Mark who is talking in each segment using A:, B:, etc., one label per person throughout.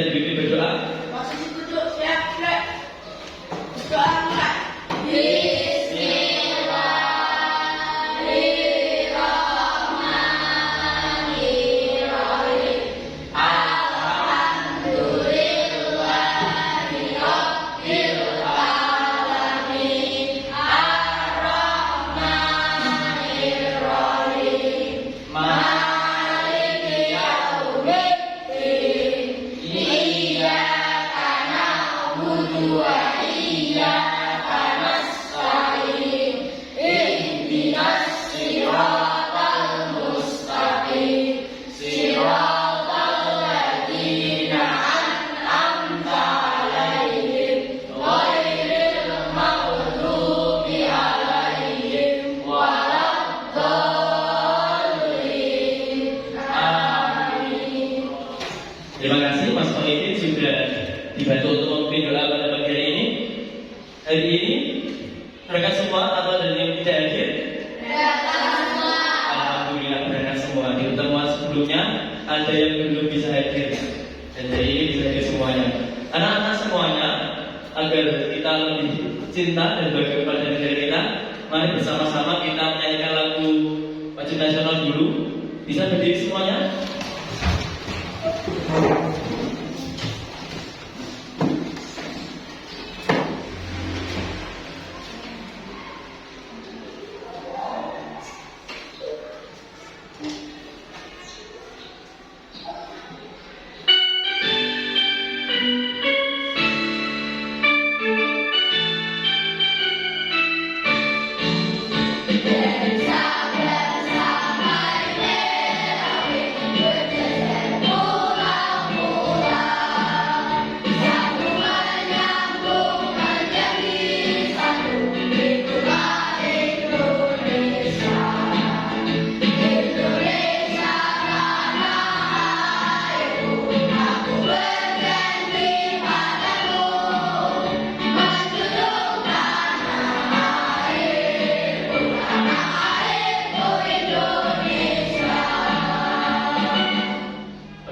A: dipimpin berdoa.
B: Posisi duduk siap, gerak. Berdoa mulai.
A: Terima kasih Mas Pemimpin sudah dibantu untuk memimpin doa pada pagi hari ini. Hari ini mereka semua atau dari yang tidak hadir? Alhamdulillah mereka semua. Di pertemuan sebelumnya ada yang belum bisa hadir dan hari ini bisa hadir semuanya. Anak-anak semuanya, agar kita lebih cinta dan bangga kepada negara kita, mari bersama-sama kita menyanyikan lagu wajib nasional dulu. Bisa berdiri semuanya?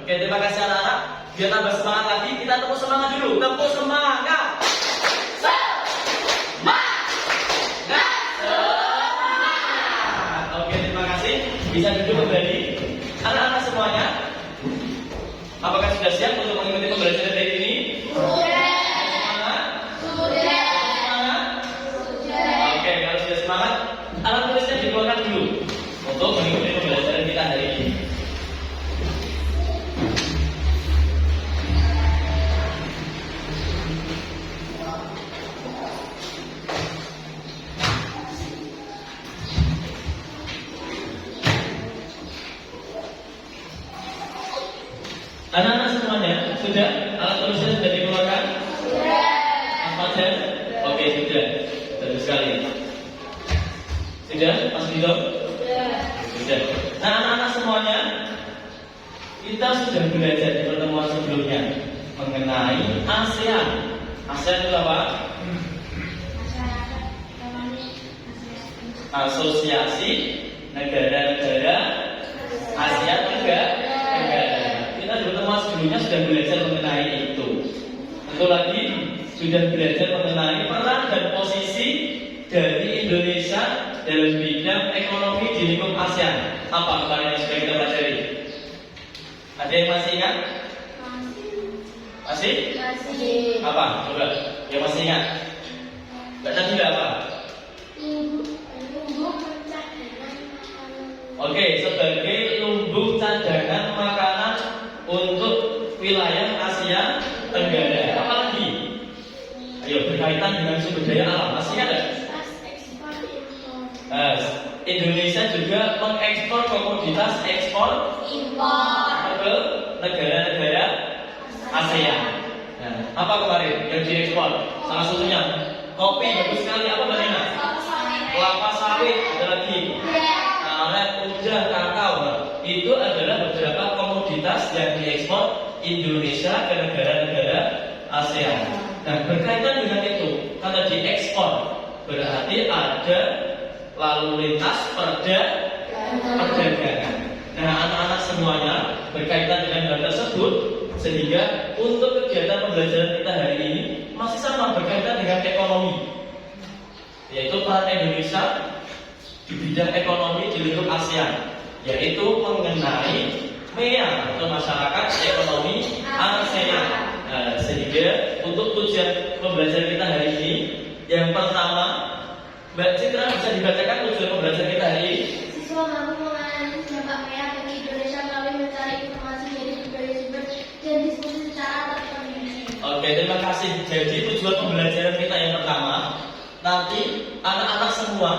A: Oke, terima kasih anak-anak. Biar tambah semangat lagi, kita tepuk semangat dulu. Tepuk semangat. Oke, terima kasih. Bisa duduk kembali. Anak-anak semuanya, apakah sudah siap untuk mengikuti pembelajaran hari ini? Semangat? Semangat? Oke, kalau sudah semangat, alat tulisnya dikeluarkan dulu untuk mengikuti pembelajaran kita hari ini. Anak-anak semuanya, sudah alat tulisnya sudah dikeluarkan? Sudah. Apa saja? Oke, sudah. Bagus sekali. Sudah, Mas Dito? Sudah. Nah, anak-anak semuanya, kita sudah belajar di pertemuan sebelumnya mengenai ASEAN. ASEAN itu apa? Asosiasi Negara-Negara Asia Tenggara. Kita di pertemuan sebelumnya sudah belajar mengenai itu. Tentu lagi sudah belajar mengenai peran dan posisi dari Indonesia dalam bidang ekonomi di lingkup ASEAN. Apa kemarin yang sudah kita pelajari? Ada yang masih ingat? Masih? Apa? Coba, yang masih ingat? Baca juga apa? Oke, sebagai lumbung cadangan makanan untuk wilayah Asia Tenggara. Apa lagi? Ayo, berkaitan dengan sumber daya alam. Masih ada? Indonesia juga mengekspor komoditas ekspor impor ke negara-negara ASEAN. Nah, apa kemarin yang diekspor? Salah satunya kopi, bagus sekali. Apa banana? Kelapa sawit, ada lagi. Aren, udah, kakao. Itu adalah beberapa komoditas yang diekspor Indonesia ke negara-negara ASEAN. Nah, berkaitan dengan itu, karena diekspor berarti ada lalu lintas perdagangan. Nah, anak-anak semuanya berkaitan dengan hal tersebut, sehingga untuk kegiatan pembelajaran kita hari ini masih sama berkaitan dengan ekonomi, yaitu peran Indonesia di bidang ekonomi di lingkup ASEAN, yaitu mengenai MEA atau masyarakat ekonomi ASEAN. Sehingga untuk tujuan pembelajaran kita hari ini, yang pertama, Mbak Citra bisa dibacakan tujuan pembelajaran kita hari ini.
B: Siswa mampu menganalisis dampak MEA bagi Indonesia melalui mencari informasi dari berbagai sumber dan diskusi secara terperinci.
A: Oke, terima kasih. Jadi tujuan pembelajaran kita yang pertama, nanti anak-anak semua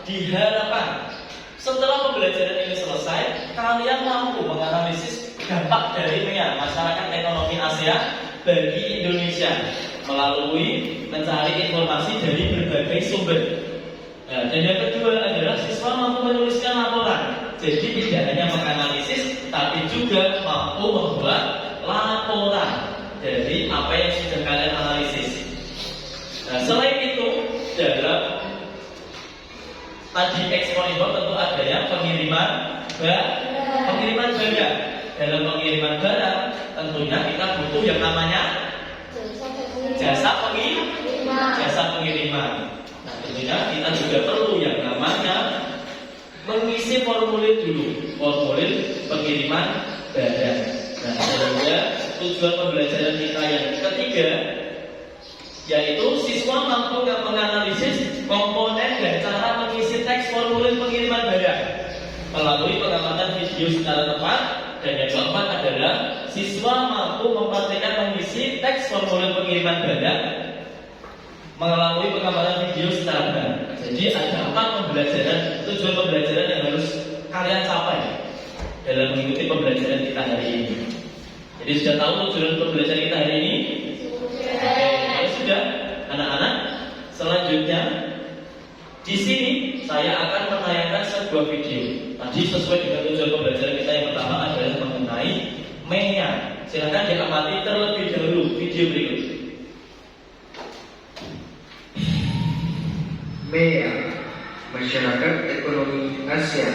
A: diharapkan setelah pembelajaran ini selesai, kalian mampu menganalisis dampak dari MEA, masyarakat ekonomi ASEAN, bagi Indonesia melalui mencari informasi dari berbagai sumber. Nah, dan yang kedua adalah siswa mampu menuliskan laporan. Jadi tidak hanya menganalisis, tapi juga mampu membuat laporan dari apa yang sudah kalian analisis. Nah, selain itu, dalam tadi ekspor impor tentu ada yang pengiriman barang. Dalam pengiriman barang tentunya kita butuh yang namanya jasa pengiriman. Nah, tentunya kita juga perlu yang namanya mengisi formulir pengiriman barang. Nah, sehingga tujuan pembelajaran kita yang ketiga, yaitu siswa mampu menganalisis komponen dan cara mengisi teks formulir pengiriman barang melalui pengamatan video secara tepat. Dan yang keempat adalah siswa mampu mempraktikkan mengisi teks formulir pengiriman barang melalui pengamatan video secara tepat. Jadi ada 4 tujuan pembelajaran yang harus kalian capai dalam mengikuti pembelajaran kita hari ini. Jadi sudah tahu tujuan pembelajaran kita hari ini? Kalau sudah, anak-anak, selanjutnya di sini saya akan menayangkan sebuah video. Tadi sesuai dengan tujuan pembelajaran kita yang pertama adalah mengenai MEA. Silakan diamati terlebih dahulu video berikut.
C: MEA, Masyarakat Ekonomi ASEAN.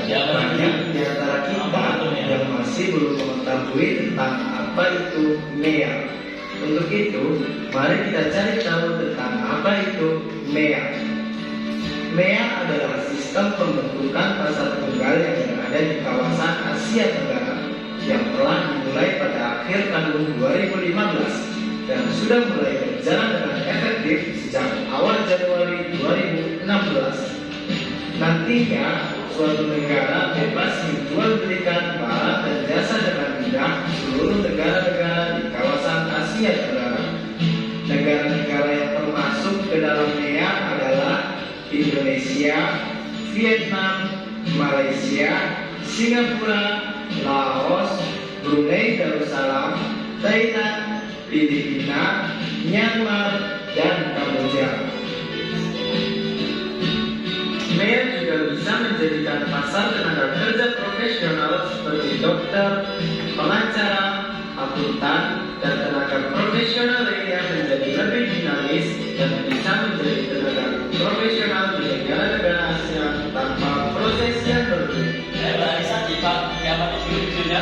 C: Banyak di antara kita yang masih belum mengetahui tentang apa itu MEA. Untuk itu, mari kita cari tahu tentang apa itu MEA. MEA adalah sistem pembentukan pasar tunggal yang berada di kawasan Asia Tenggara yang telah dimulai pada akhir tahun 2015 dan sudah mulai berjalan dengan efektif sejak awal Januari 2016. Nantinya, suatu negara bebas menjual belikan barang dan jasa dengan mudah seluruh negara-negara di kawasan Asia Tenggara. Negara-negara yang termasuk ke dalam MEA adalah Indonesia, Vietnam, Malaysia, Singapura, Laos, Brunei Darussalam, Thailand, Filipina, Myanmar, dan Kamboja. MEA juga bisa menjadikan pasar tenaga kerja profesional seperti dokter, pengacara, akuntan, dan tenaga profesional lainnya menjadi lebih dinamis dan bisa menjadi tenaga profesional di negara-negara Asia tanpa proses yang berbeda.
A: Mbak Alisa, diamati dulu videonya.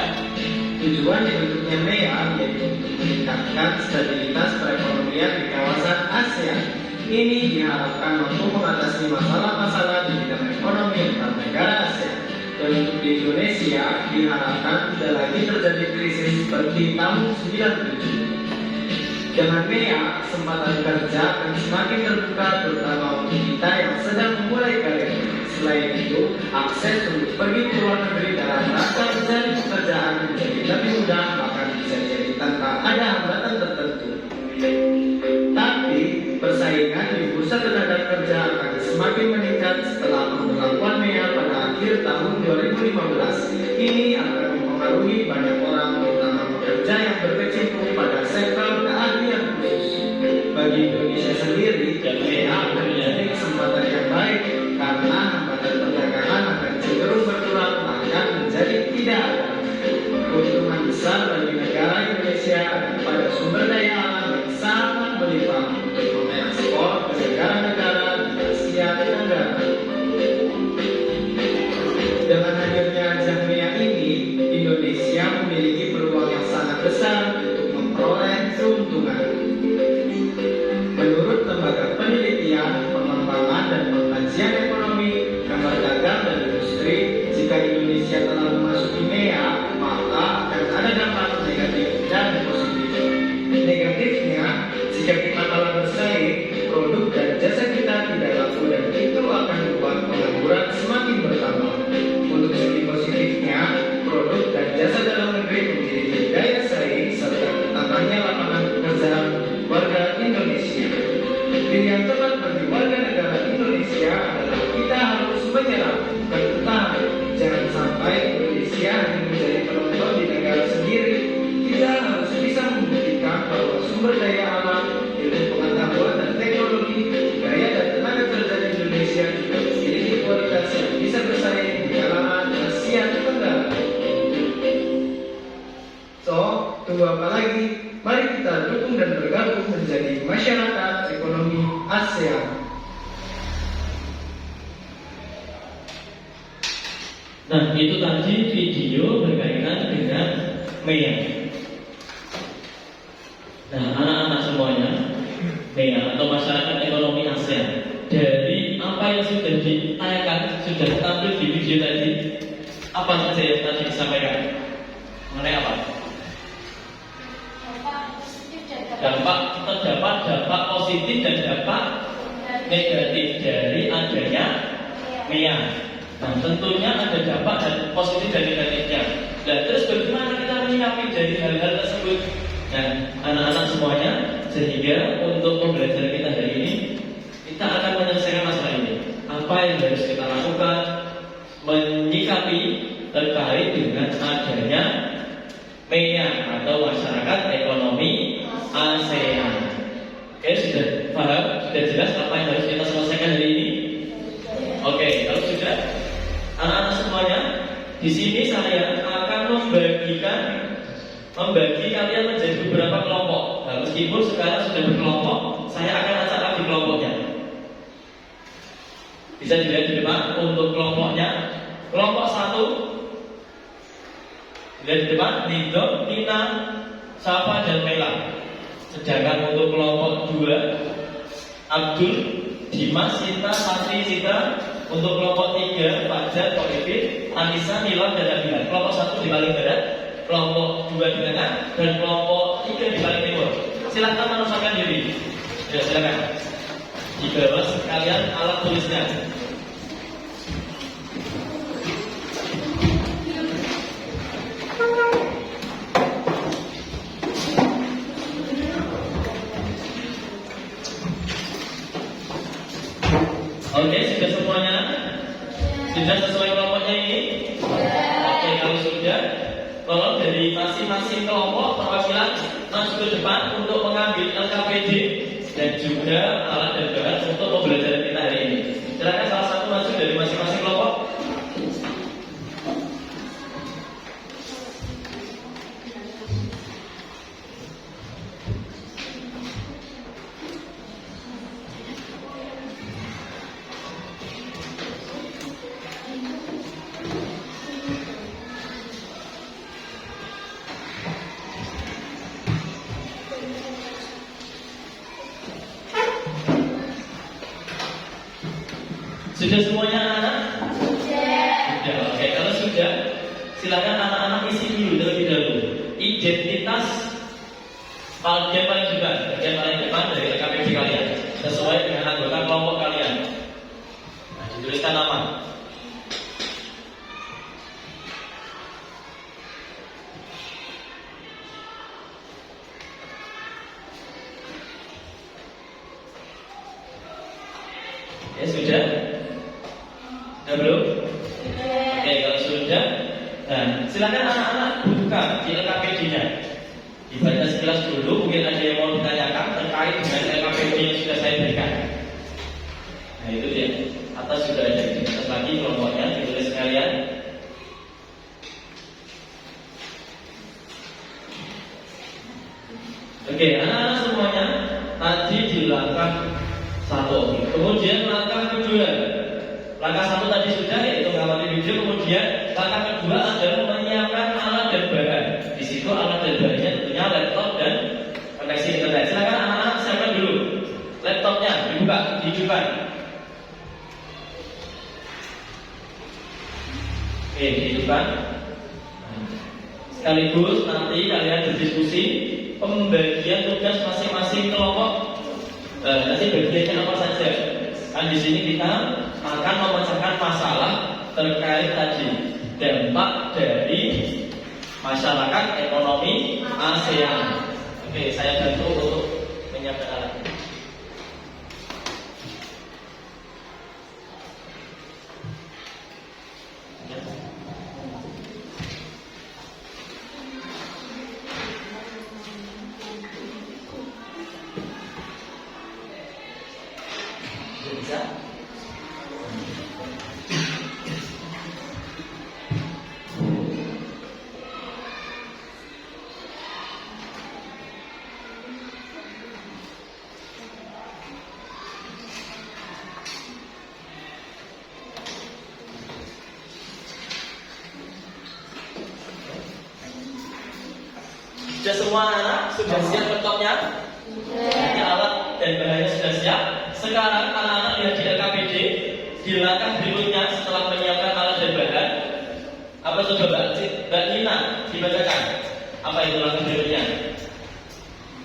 C: Tujuan dibentuknya MEA yaitu untuk meningkatkan stabilitas perekonomian di kawasan ASEAN. Ini diharapkan mampu mengatasi masalah-masalah di bidang ekonomi antar negara ASEAN. Dan untuk di Indonesia diharapkan tidak lagi terjadi krisis seperti tahun 97. Dengan MEA, kesempatan kerja akan semakin terbuka terutama untuk kita yang sedang memulai karir. Selain itu, akses untuk pergi ke luar negeri dalam rangka mencari pekerjaan menjadi lebih mudah, bahkan bisa jadi tanpa ada hambatan tertentu. Tapi, persaingan di bursa tenaga kerja akan semakin meningkat setelah pemberlakuan MEA pada akhir tahun 2015. Ini akan mempengaruhi banyak orang, terutama pekerja yang berkecimpung pada sektor keahlian khusus. Bagi Indonesia sendiri, MEA akan menjadi kesempatan yang baik karena hambatan perdagangan akan cenderung berkurang bahkan menjadi tidak ada. Keuntungan besar bagi negara Indonesia pada sumber daya alam yang sangat berlimpah untuk mengekspor ke negara-negara di Asia Tenggara. Indonesia hanya menjadi penonton di negara sendiri. Kita harus bisa membuktikan bahwa sumber daya alam, ilmu pengetahuan dan teknologi, daya dan tenaga kerja di Indonesia juga memiliki kualitas yang bisa bersaing di kalangan Asia Tenggara. So, tunggu apa lagi? Mari kita dukung dan bergabung menjadi masyarakat ekonomi ASEAN.
A: Nah, itu tadi video berkaitan dengan MEA. Nah, anak-anak semuanya, MEA atau Masyarakat Ekonomi ASEAN. Dari apa yang sudah ditayangkan, sudah tampil di video tadi, apa saja yang tadi disampaikan? Mengenai apa? Terdapat dampak positif dan dampak negatif dari adanya MEA. Nah, tentunya ada dampak dan positif dan negatifnya. Dan terus bagaimana kita menyikapi dari hal-hal tersebut? Nah, anak-anak semuanya, sehingga untuk pembelajaran kita hari ini, kita akan menyelesaikan masalah ini. Apa yang harus kita lakukan menyikapi terkait dengan adanya MEA atau Masyarakat Ekonomi ASEAN. Oke, sudah paham? Sudah jelas apa yang harus kita selesaikan hari ini? Oke, kalau sudah, anak-anak semuanya, di sini saya akan membagi kalian menjadi beberapa kelompok. Nah, meskipun sekarang sudah berkelompok, saya akan acak lagi kelompoknya. Bisa dilihat di depan untuk kelompoknya. Kelompok 1, lihat di depan, Nindom, Tina, Safa, dan Mela. Sedangkan untuk kelompok 2, Abdul, Dimas, Sinta, Sastri, Sita. Untuk kelompok 3, Fajar, Koifit, Anissa, Nilam, dan Nabila. Kelompok 1 di paling barat, kelompok 2 di tengah, dan kelompok 3 di paling timur. Silahkan menuliskan diri. Ya, silakan. Di bawah sekalian alat tulisnya. Oke, sudah semuanya? Sudah sesuai kelompoknya ini? Oke, kalau sudah, tolong dari masing-masing kelompok perwakilan maju ke depan untuk mengambil LKPD dan juga alat dan bahan untuk pembelajaran kita hari ini. Silakan salah satu maju dari masing-masing kelompok. Sudah semuanya anak-anak? Sudah. Oke, kalau sudah, silakan anak-anak isi dulu terlebih dahulu identitas bagian paling depan dari LKPD kalian sesuai dengan anggota kelompok kalian. Nah, dituliskan nama. Ya sudah. Sudah belum? Oke, kalau sudah, nah, silakan anak-anak buka di LKPD-nya. Dibaca sekilas dulu, mungkin ada yang mau ditanyakan terkait dengan LKPD yang sudah saya berikan. Nah, itu dia. Atas sudah ada di atas lagi kelompoknya, ditulis sekalian. Oke, anak-anak semuanya, tadi di langkah 1. Kemudian langkah kedua. Langkah 1 tadi sudah, yaitu mengamati video. Kemudian langkah kedua adalah menyiapkan alat dan bahan. Di situ alat dan bahannya tentunya laptop dan koneksi internet. Silakan anak-anak siapkan dulu. Laptopnya dibuka di depan. Oke, di depan. Sekaligus nanti kalian berdiskusi pembagian tugas masing-masing kelompok. Nanti bagiannya apa saja? Kan di sini kita akan memecahkan masalah terkait tadi dampak dari Masyarakat Ekonomi ASEAN. Oke, saya bantu untuk menyiapkan alatnya. Sudah semua anak sudah siap laptopnya? Ini alat dan bahannya sudah siap. Sekarang anak-anak lihat di LKPD di langkah berikutnya setelah menyiapkan alat dan bahan. Apa itu Mbak Nina dibacakan? Apa itu langkah berikutnya?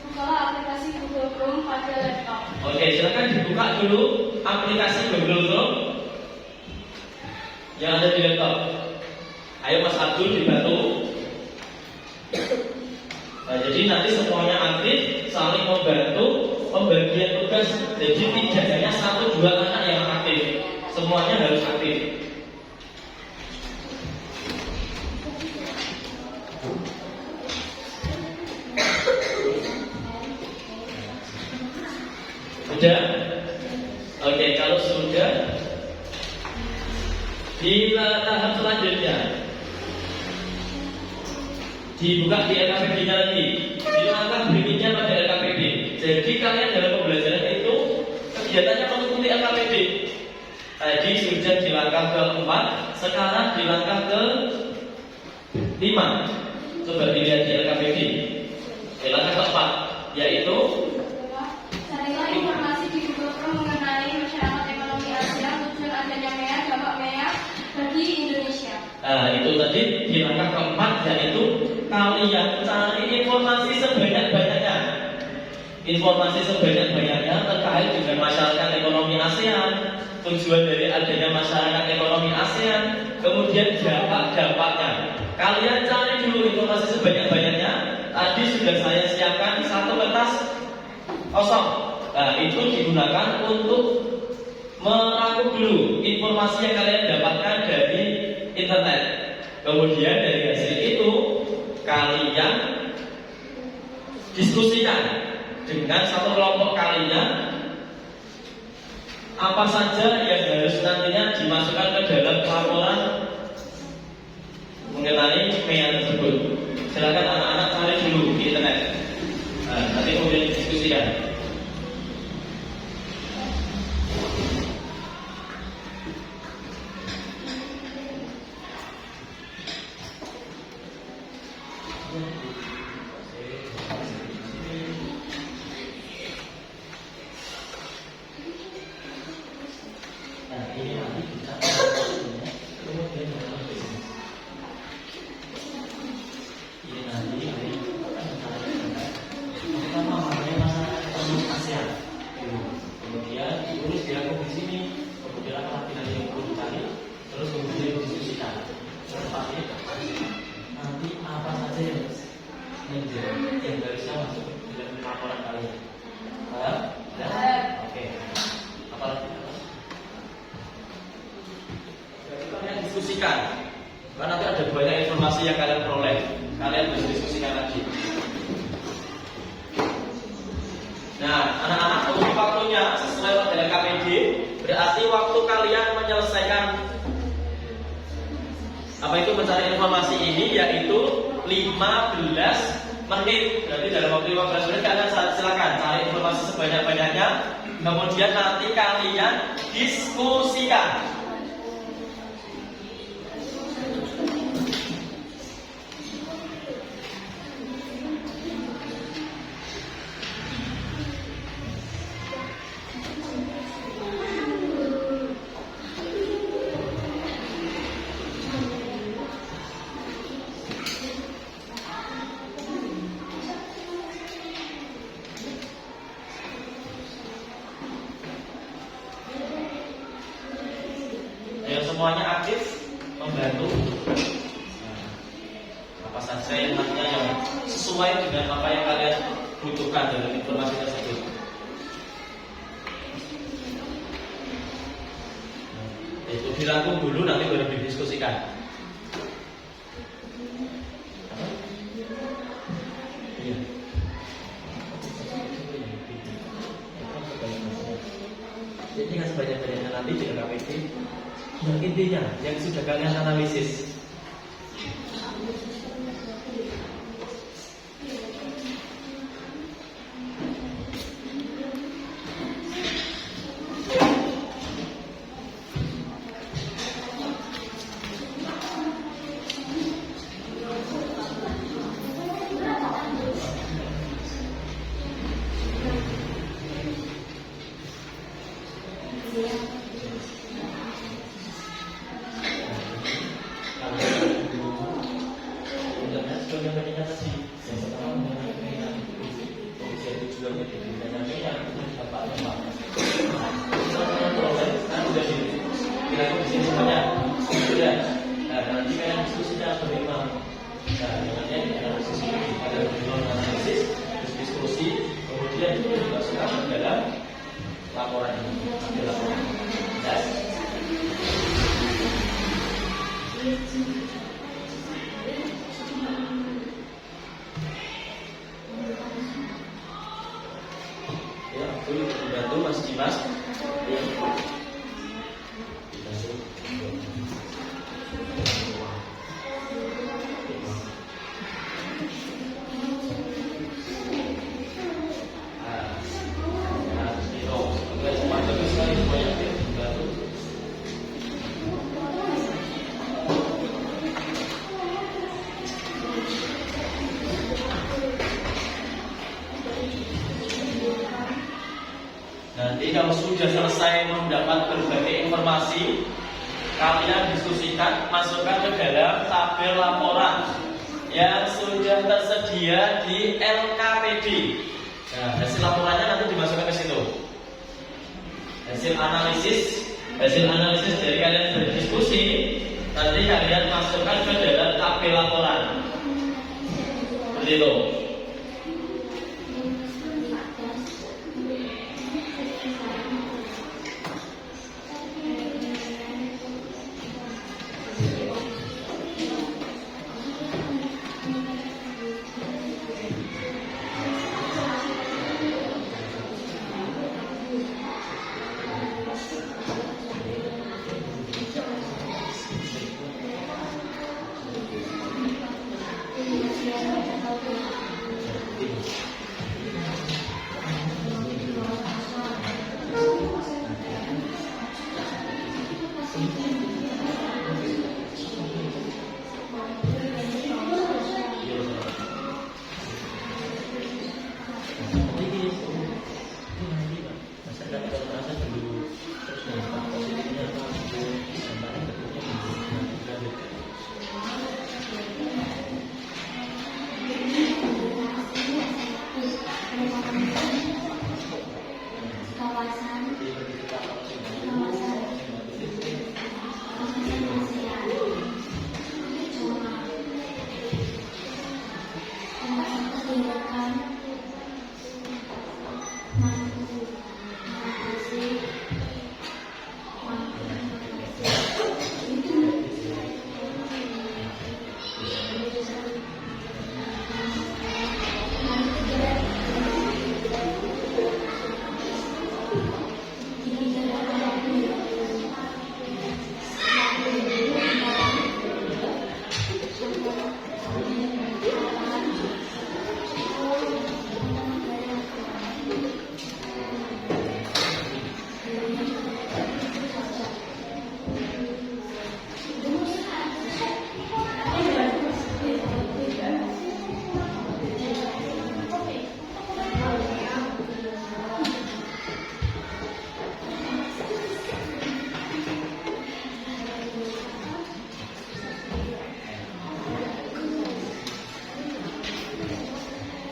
B: Bukalah aplikasi Google Chrome pada laptop.
A: Oke, silakan dibuka dulu aplikasi Google Chrome yang ada di laptop. Ayo Mas Abdul dibantu. Nah, jadi nanti semuanya aktif, saling membantu, pembagian tugas. Jadi tidak hanya 1-2 anak yang aktif, semuanya harus aktif. Sudah? Oke, kalau sudah, di tahap selanjutnya dibuka di LKPD-nya lagi. Di langkah berikutnya pada LKPD. Jadi kalian dalam pembelajaran itu kegiatannya mengikuti LKPD. Tadi sudah di langkah ke-4, sekarang di langkah ke-5. Coba dilihat di LKPD. Di langkah ke-4, yaitu
B: carilah informasi di Google Chrome mengenai masyarakat ekonomi Asia, tujuan adanya MEA, dampak MEA bagi Indonesia.
A: Nah, itu tadi di langkah ke-4, yaitu kalian cari informasi sebanyak-banyaknya. Informasi sebanyak-banyaknya terkait dengan masyarakat ekonomi ASEAN, tujuan dari adanya masyarakat ekonomi ASEAN, kemudian dampak-dampaknya. Kalian cari dulu informasi sebanyak-banyaknya. Tadi sudah saya siapkan satu kertas kosong. Nah, itu digunakan untuk merangkum dulu informasi yang kalian dapatkan dari internet. Kemudian dari hasil itu kalian diskusikan dengan satu kelompok kalian apa saja yang harus nantinya dimasukkan ke dalam laporan mengenai MEA tersebut. Silakan anak-anak cari dulu di internet. Nah, nanti kemudian diskusikan. Nah, ini nanti kita kemudian ini nanti pertama mengenai masyarakat ekonomi ASEAN. Kemudian ditulis diagram di sini, kemudian apa lagi yang perlu dicari, terus kemudian didiskusikan. Nanti apa saja yang harusnya masuk di dalam laporan kalian. Oke. Apa lagi? Kalian diskusikan. Karena nanti ada banyak informasi yang kalian peroleh. Kalian harus diskusikan lagi. Nah, anak-anak untuk waktunya sesuai dengan KPD, berarti waktu kalian menyelesaikan apa itu mencari informasi ini yaitu 15 menit. Berarti dalam waktu 15 menit kalian silakan cari informasi sebanyak-banyaknya. Kemudian nanti kalian diskusikan. Semuanya aktif membantu. Apa saja yang nantinya yang sesuai dengan apa yang kalian butuhkan dalam informasi tersebut. Itu dirangkum dulu, nanti baru didiskusikan. Iya. Jadi nggak sebanyak-banyaknya nanti di KPD. Yang intinya yang sudah kalian analisis. pertanyaan sebagai penyiar tadi. Yang pertama mengenai keinginan usia tujuannya diberikannya keinginan itu dapatnya Pak. Kita proses kan sudah kira-kira di sini semuanya sudah. Nah nanti kalian diskusinya bagaimana? Nah nanti analisis ini ada tujuan analisis, diskusi, kemudian itu dimasukkan ke dalam laporan ini. Ada laporan. Yes. Ya, itu dibantu Mas Dimas. Ya. Nanti kalau sudah selesai mendapat berbagai informasi, kalian diskusikan, masukkan ke dalam tabel laporan yang sudah tersedia di LKPD. Nah, hasil laporannya nanti dimasukkan ke situ. Hasil analisis dari kalian berdiskusi, nanti kalian masukkan ke dalam tabel laporan. Seperti itu.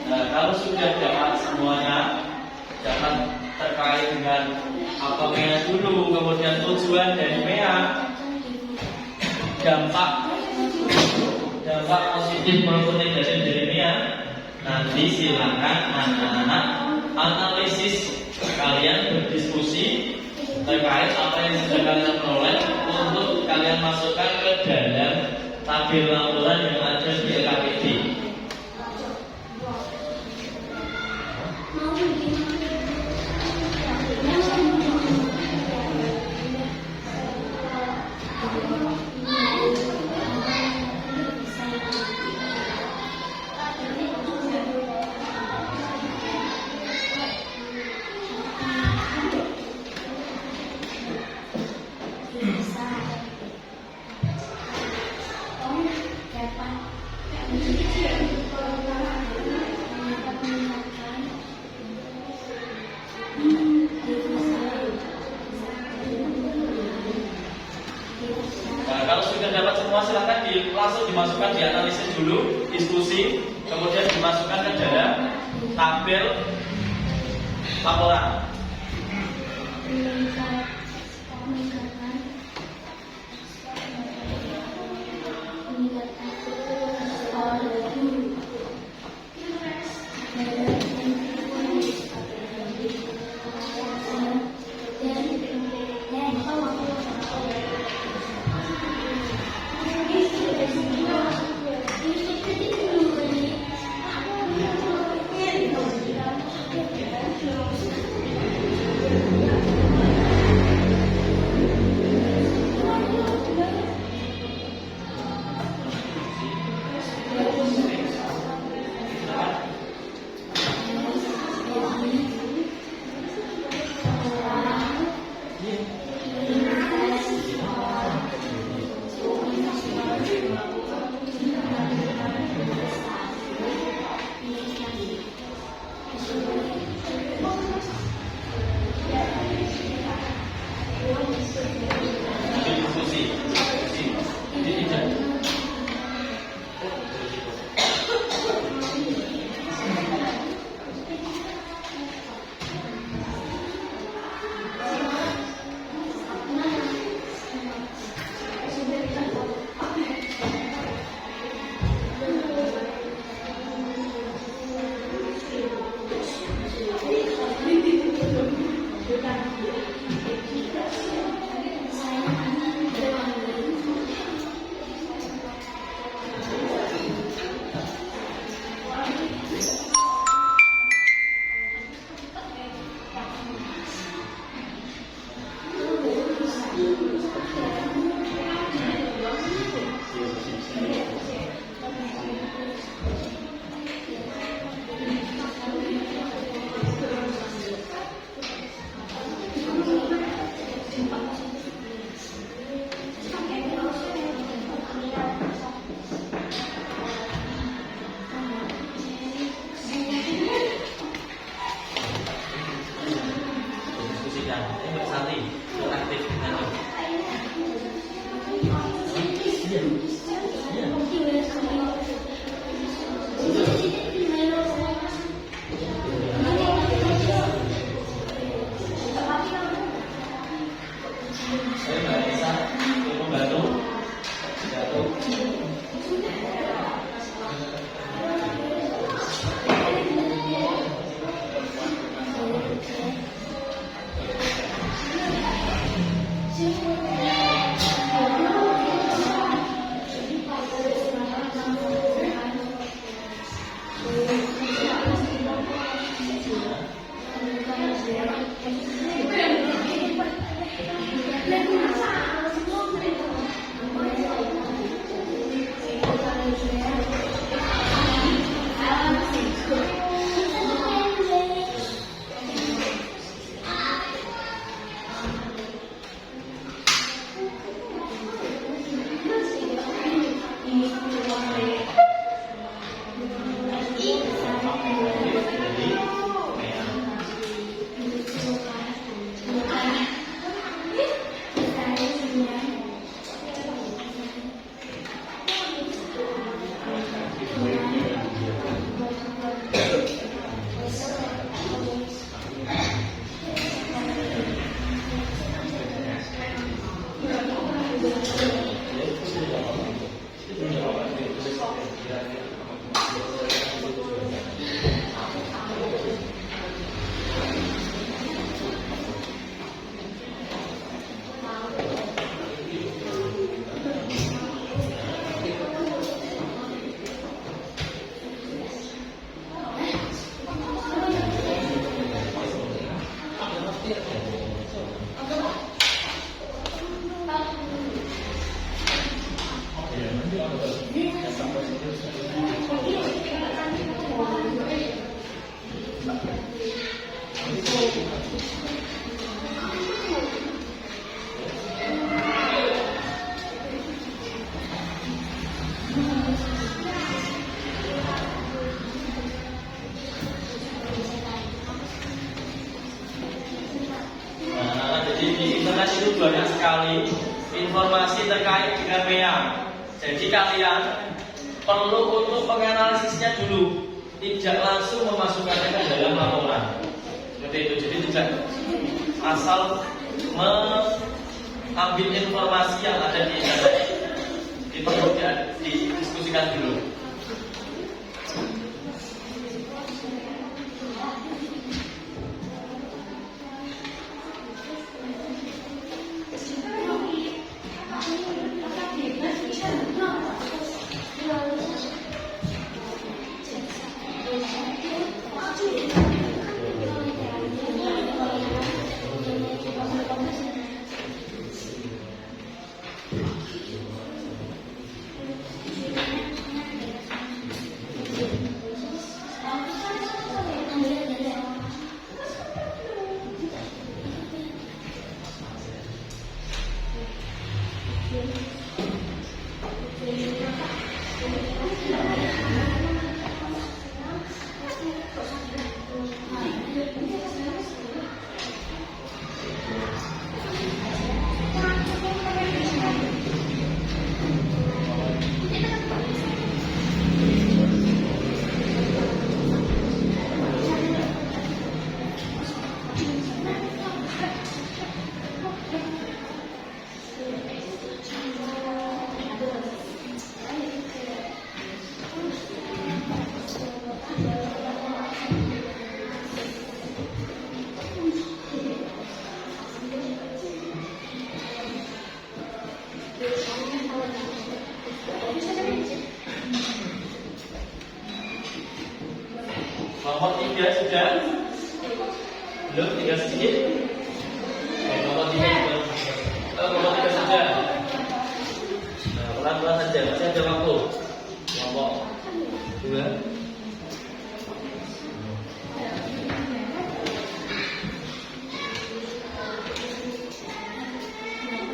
A: Kalau sudah dapat semuanya, dapat terkait dengan apa MEA dulu, kemudian tujuan dari MEA, dampak positif maupun negatif dari MEA, nanti silakan anak-anak analisis, kalian berdiskusi terkait apa yang sudah kalian peroleh untuk kalian masukkan ke dalam tabel laporan yang ada di LKPD. Nah, kalau sudah dapat semua silakan langsung dimasukkan di analisis dulu. diskusi, kemudian dimasukkan ke dalam tabel laporan. itu banyak sekali informasi terkait dengan MEA. Jadi kalian perlu untuk menganalisisnya dulu, tidak langsung memasukkannya ke dalam laporan. Seperti itu. Jadi tidak asal mengambil informasi yang ada di internet, itu perlu didiskusikan dulu. Nomor 3 sudah? Belum, tinggal sedikit. Nomor 3 juga. Nomor 3 saja. Nah, pelan-pelan saja, masih ada waktu. Nomor 2.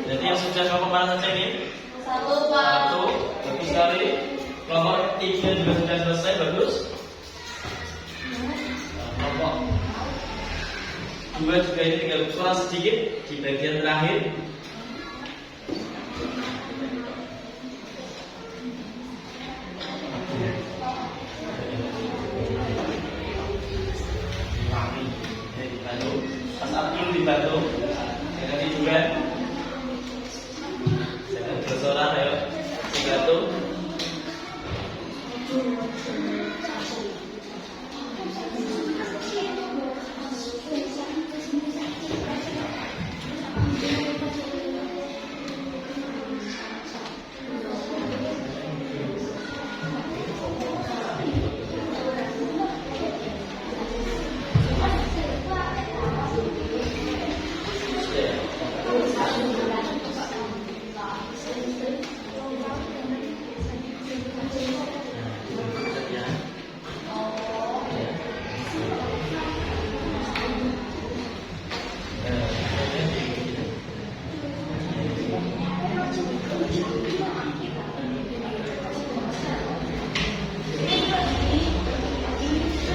A: Jadi yang sudah kelompok mana saja ini?
B: 1, Pak.
A: 1, bagus sekali. Kelompok 3 juga sudah selesai, bagus. Kelompok 2 juga ini tinggal kurang sedikit di bagian terakhir. Dibantu, Mas Abdul dibantu. Jangan dijual. Jangan bersorak ya. Dibantu.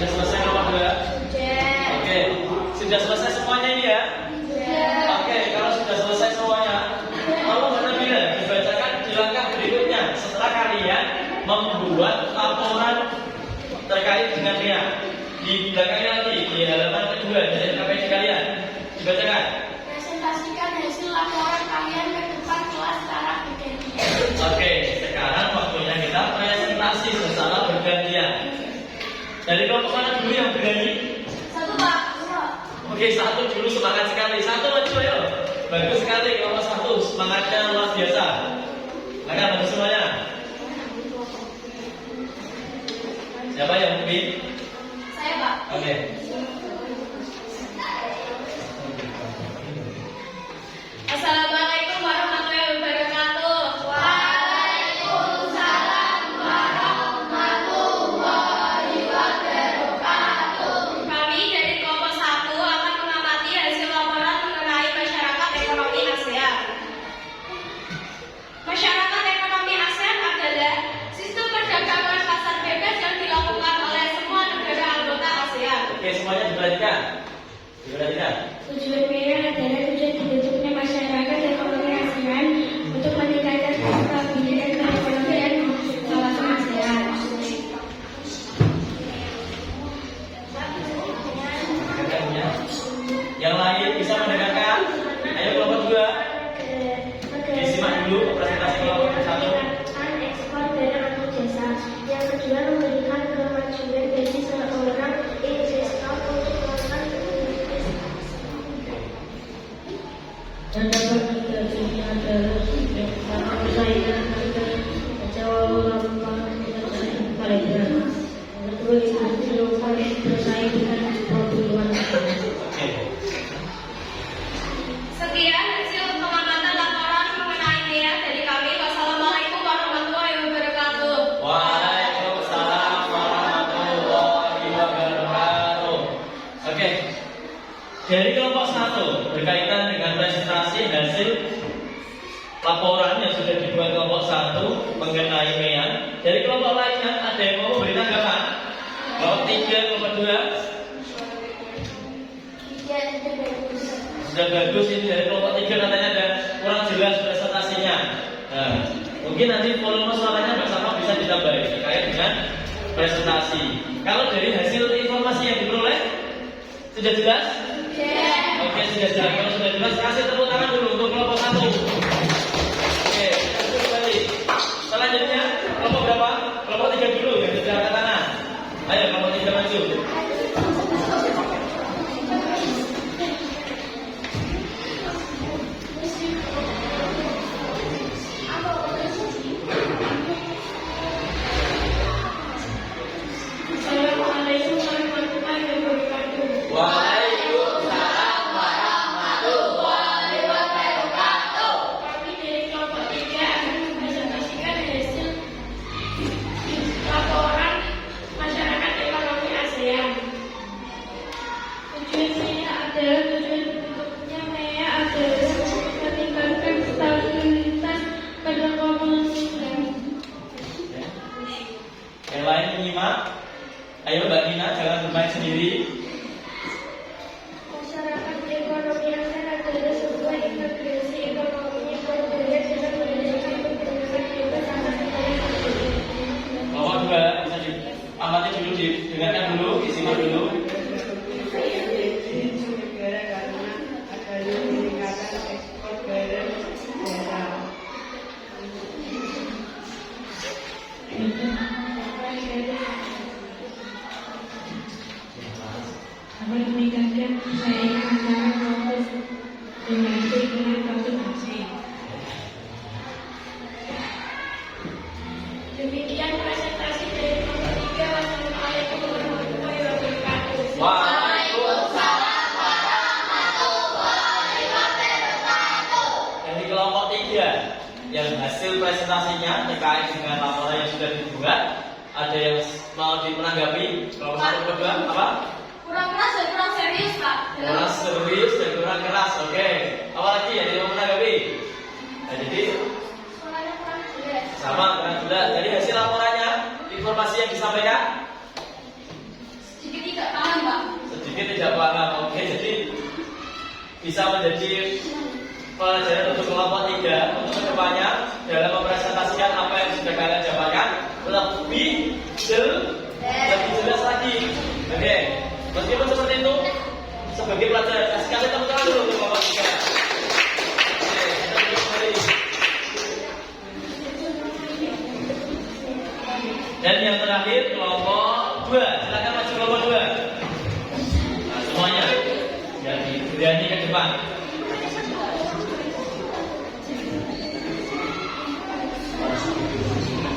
A: Sudah selesai nomor 2? Oke, sudah selesai semuanya ini ya? Oke, kalau sudah selesai semuanya, tolong benar-benar dibacakan di langkah berikutnya setelah kalian membuat laporan terkait dengan dia. Di belakangnya nanti di halaman kedua dari KPJ kalian dibacakan.
B: Presentasikan hasil laporan kalian ke depan kelas secara bergantian.
A: Oke, sekarang waktunya kita presentasi secara bergantian. Dari kelompok mana dulu yang berani?
B: 1, Pak.
A: Oke, 1 dulu, semangat sekali. 1 maju ayo. Bagus sekali kelompok 1, semangatnya luar biasa. Maka bagus semuanya. Siapa yang memimpin?
B: Saya, Pak.
A: Oke.
B: Assalamualaikum warahmatullahi wabarakatuh. Waalaikumsalam warahmatullahi wabarakatuh. Kami dari kelompok 1 akan mengamati hasil laporan mengenai masyarakat ekonomi ASEAN. Masyarakat ekonomi ASEAN adalah sistem perdagangan pasar bebas yang dilakukan oleh semua negara anggota ASEAN.
A: Oke, semuanya diperhatikan. Diperhatikan.
B: Tujuannya adalah tujuan dibentuknya masyarakat ekonomi ASEAN untuk meningkatkan stabilitas perekonomian kawasan ASEAN. global bersaing dengan produk luar negeri.
A: Oke.
B: Sekian hasil pengamatan laporan mengenai NEA dari kami. Wassalamualaikum warahmatullahi wabarakatuh.
A: Waalaikumsalam warahmatullahi wabarakatuh. Oke. Dari kelompok 1 berkaitan dengan presentasi hasil laporan yang sudah dibuat kelompok 1 mengenai MEA. Dari kelompok lainnya ada yang mau memberi tanggapan? Kelompok 3, kelompok 2 sudah bagus. Ini dari kelompok 3 katanya ada kurang jelas presentasinya. Nah, mungkin nanti volume suaranya bersama bisa ditambahin terkait dengan presentasi. Kalau dari hasil informasi yang diperoleh sudah jelas? Oke, sudah jelas. Kalau sudah jelas, kasih tepuk tangan dulu untuk kelompok 1. Oke, lanjut kembali. Selanjutnya, kelompok berapa? Kelompok 3 dulu yang sudah angkat tangan. Ayo, kelompok 3 maju.
B: Assalamualaikum warahmatullahi wabarakatuh.
A: Waalaikumsalam warahmatullahi wabarakatuh.
B: Kami dari kelompok 3 akan mempresentasikan hasil laporan masyarakat ekonomi ASEAN. Tujuannya adalah terbentuknya MEA adalah meningkatkan stabilitas pada komunitas.
A: Yang lain menyimak. Ayo Mbak Nina, jangan bermain sendiri.
B: Masyarakat ekonomi ASEAN adalah sebuah integrasi ekonomi yang berbeda dengan berdasarkan perkembangan bebas antar negara.
A: Kelompok 2 bisa diamati dulu, didengarkan dulu, disimak dulu.
D: Negara karena adanya peningkatan ekspor barang daerah.
B: Dapat meningkatkan persaingan antara kelompok domestik dengan kelompok asing. Demikian presentasi dari kelompok 3. Wassalamualaikum warahmatullahi wabarakatuh.
A: Waalaikumsalam warahmatullahi wabarakatuh. Dari kelompok 3 yang hasil presentasinya terkait dengan laporan yang sudah dibuat, ada yang mau menanggapi? Kelompok 1 kelompok 2 apa?
B: Kurang keras dan kurang serius, Pak.
A: Kurang serius dan kurang keras. Oke. Apa lagi yang mau menanggapi? Nah, jadi
B: Suaranya kurang jelas.
A: sama kurang jelas. Jadi hasil laporannya, informasi yang disampaikan
B: Sedikit tidak paham, Pak.
A: sedikit tidak paham. Oke, jadi bisa menjadi pelajaran untuk kelompok 3 untuk kedepannya dalam mempresentasikan apa yang sudah kalian dapatkan lebih jelas lagi. Oke, meskipun seperti itu sebagai pelajaran kasih tepuk tangan dulu untuk kelompok 3. Oke, kita lanjut kembali. Dan yang terakhir kelompok 2, silakan maju kelompok 2. Nah, semuanya jadi berani ke depan.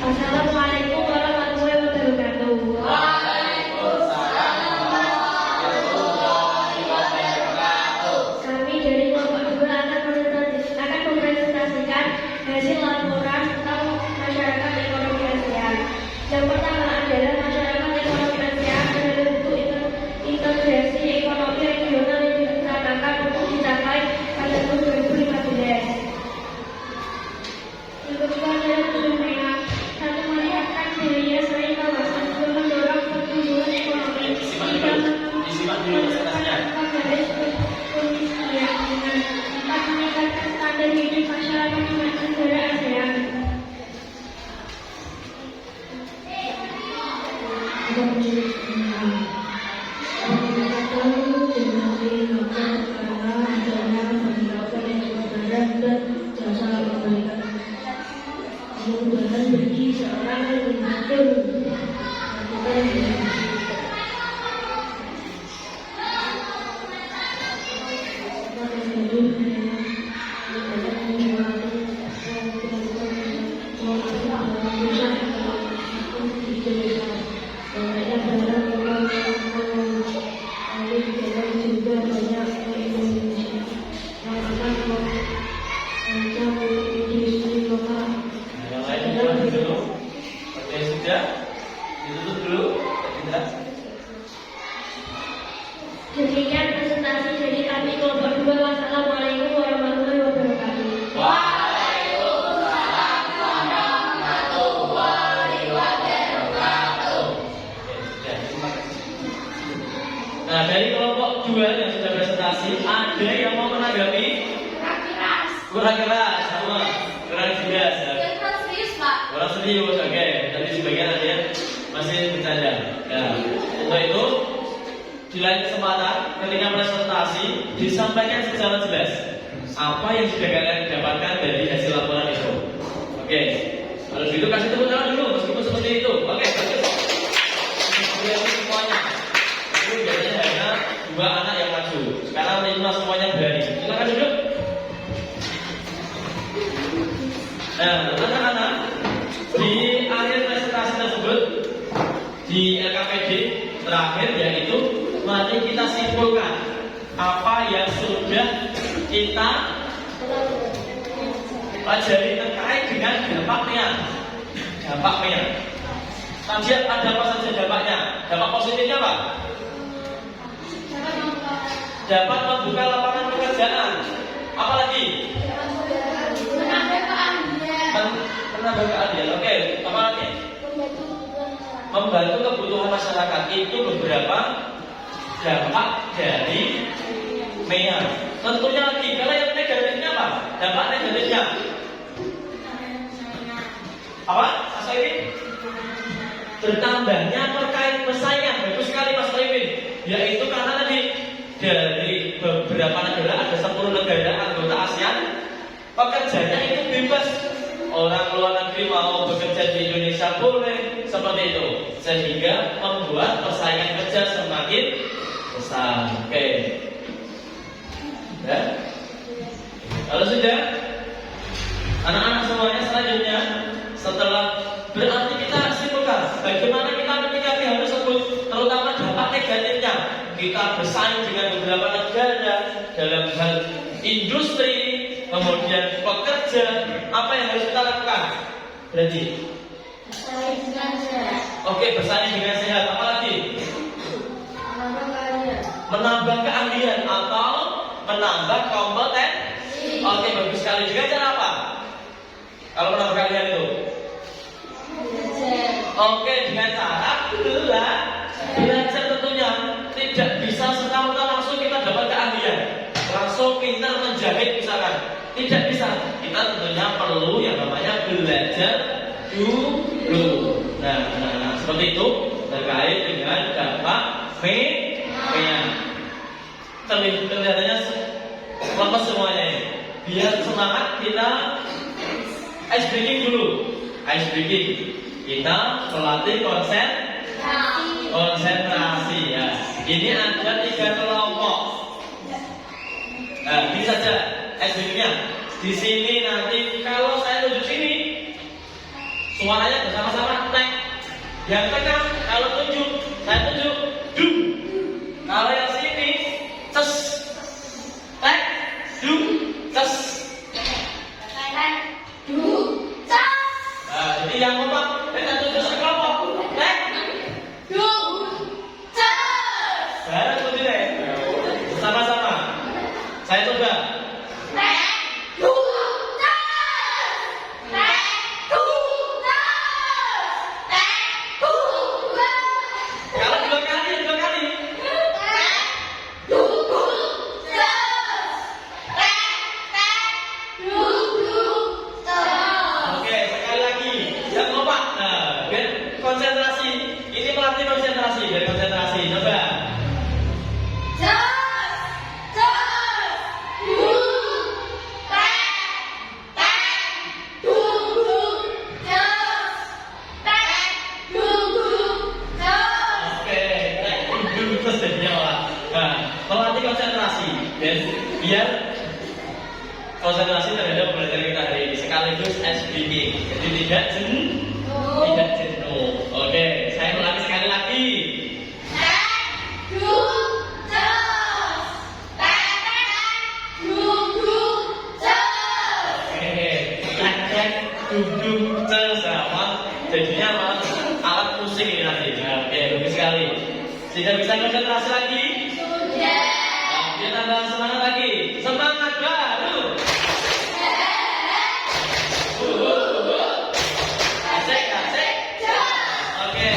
B: Assalamualaikum warahmatullahi wabarakatuh.
A: Waalaikumsalam warahmatullahi wabarakatuh.
B: Kami dari kelompok 2 akan mempresentasikan hasil laporan tentang masyarakat ekonomi ASEAN. Yang pertama adalah masyarakat ekonomi ASEAN adalah bentuk integrasi ekonomi regional yang direncanakan untuk dicapai pada tahun 2015. Yang kedua adalah tujuan MEA. Satu, meningkatkan daya saing kawasan, dua, mendorong pertumbuhan ekonomi, tiga,
A: Disimak dulu presentasinya.
B: perindustrian, empat, meningkatkan standar hidup masyarakat negara ASEAN. Kemudahan bagi seorang yang mengatur melakukan
A: Indra?
B: Demikian presentasi dari kami kelompok 2. Wassalamualaikum warahmatullahi wabarakatuh.
A: Waalaikumsalam warahmatullahi wabarakatuh. Nah, dari kelompok 2 yang sudah presentasi, ada yang mau menanggapi? Kurang keras, sama kurang jelas. Kurang serius, oke. Tadi sebagian ada yang masih bercanda. Ya, untuk itu di lain kesempatan ketika presentasi disampaikan secara jelas apa yang sudah kalian dapatkan dari hasil laporan itu. Oke, kalau gitu kasih tepuk tangan dulu meskipun seperti itu. Oke, bagus. Lihat semuanya. Itu biasanya hanya 2 anak yang maju. Sekarang 5 semuanya berani. Silakan duduk. Nah, anak-anak, di akhir presentasi tersebut di LKPD terakhir yaitu mari kita simpulkan apa yang sudah kita pelajari terkait dengan dampaknya. Dampaknya. Tadi ada apa saja dampaknya? Dampak positifnya apa? Dapat membuka lapangan pekerjaan. Apalagi? Menambah keahlian. Oke, apa lagi? Membantu kebutuhan masyarakat. Itu beberapa dampak dari MEA. Tentunya lagi, kalau yang negatifnya apa? Dampak negatifnya apa? Mas Lewin? Bertambahnya persaingan. Bagus sekali Mas Lewin. Yaitu karena tadi dari beberapa negara, ada 10 negara anggota ASEAN, pekerjanya itu bebas. Orang luar negeri mau bekerja di Indonesia boleh, seperti itu. Sehingga membuat persaingan kerja semakin besar. Oke. Ya. Kalau sudah, anak-anak semuanya selanjutnya, setelah berarti kita simpulkan bagaimana kita menyikapi hal tersebut, terutama dampak negatifnya. Kita bersaing dengan beberapa negara dalam hal industri, kemudian pekerja. Apa yang harus kita lakukan? Berarti
B: Bersaing dengan sehat.
A: oke, bersaing dengan sehat. Apa lagi? Menambah keahlian atau menambah kompetensi. Oke, bagus sekali. Juga cara apa? Kalau menambah keahlian itu? Oke, dengan cara belajar tentunya. Tidak bisa serta-merta langsung kita dapat keahlian, langsung pintar menjahit misalkan. Tidak bisa. Kita tentunya perlu yang namanya belajar dulu. Nah, seperti itu terkait dengan dampak MEA. Kelihatannya lepas semuanya ini. Biar semangat kita ice breaking dulu. Ice breaking. Kita melatih konsentrasi ya. Ini ada 3 kelompok. Nah, ini saja ice breakingnya. Di sini nanti kalau saya tunjuk sini, suaranya bersama-sama tek. Yang tekan kalau tunjuk, saya tunjuk dung. Kalau yang sini ces, tek, dung, ces. Nah, jadi yang kompak, kita tunjuk sekelompok, tek, saya tunjuk deh, bersama-sama. Saya coba. Kalau 2 kali. Oke, sekali lagi. Jangan lupa. Nah, biar konsentrasi. Ini melatih konsentrasi. Dari konsentrasi, coba. Melatih konsentrasi dan biar konsentrasi terhadap pelajaran kita hari ini sekaligus SBB. Jadi tidak jenuh. Oke, saya ulangi sekali lagi. Duduk sama jadinya alat musik ini nanti. Oke, bagus sekali. sekali. Sudah bisa konsentrasi lagi?
B: Sudah.
A: Nah, dia tambah semangat lagi. Semangat baru. Asik, asik. Oke.